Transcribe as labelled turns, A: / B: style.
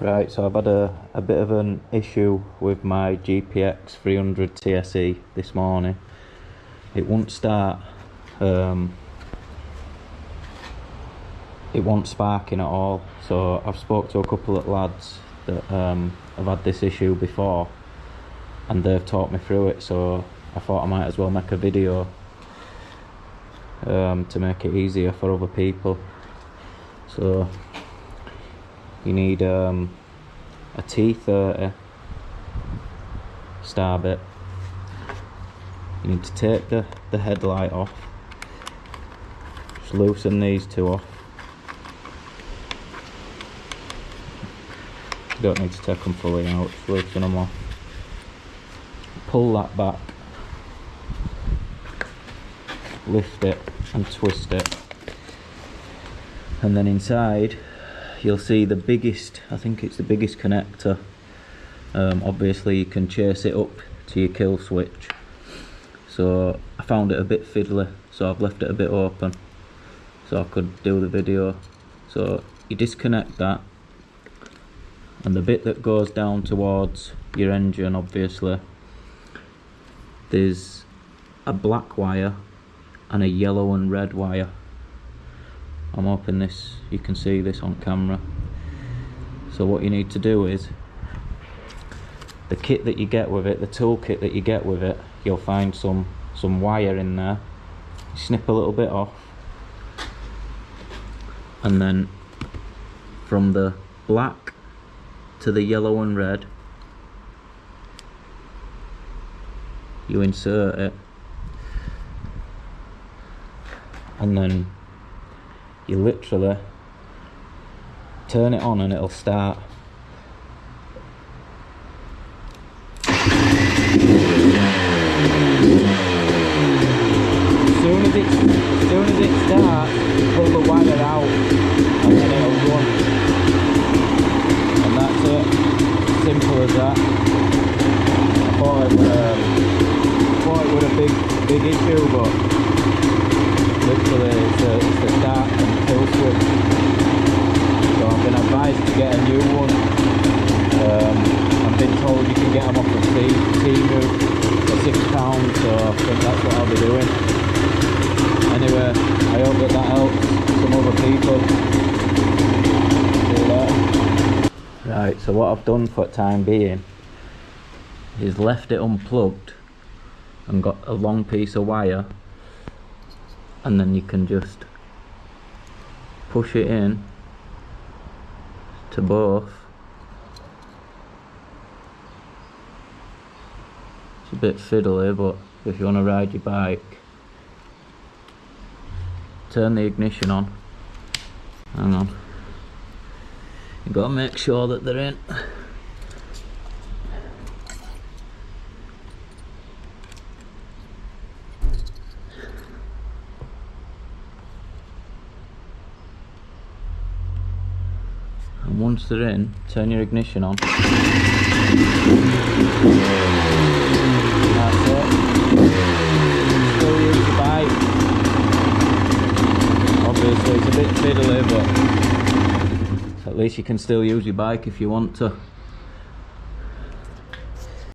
A: Right, so I've had a bit of an issue with my GPX 300 TSE this morning. It won't start, it won't sparking at all. So I've spoke to a couple of lads that have had this issue before, and they've talked me through it, so I thought I might as well make a video to make it easier for other people. So you need a T30 star bit. You need to take the headlight off, just loosen these two off. You don't need to take them fully out, just loosen them off. Pull that back, lift it and twist it, and then inside you'll see the biggest, I think it's the biggest connector. Obviously you can chase it up to your kill switch, so I found it a bit fiddly, so I've left it a bit open so I could do the video. So you disconnect that, and the bit that goes down towards your engine, obviously there's a black wire and a yellow and red wire. I'm hoping you can see this on camera. So what you need to do is, the kit that you get with it, the tool kit that you get with it, you'll find some wire in there. You snip a little bit off, and then from the black to the yellow and red you insert it, and then you literally turn it on and it'll start. As soon as it starts, pull the wire out and then it'll run. And that's it. Simple as that. I thought it was a big issue, but literally it's the start and kill switch. So I've been advised to get a new one. I've been told you can get them off of Temu for £6, so I think that's what I'll be doing. Anyway, I hope that helps some other people. See you later. Right, so what I've done for the time being is left it unplugged and got a long piece of wire, and then you can just push it in to both. It's a bit fiddly, but if you want to ride your bike, turn the ignition on. Hang on, you've got to make sure that they're in. And once they're in, turn your ignition on. That's it. Still use the bike. Obviously it's a bit fiddly, but at least you can still use your bike if you want to.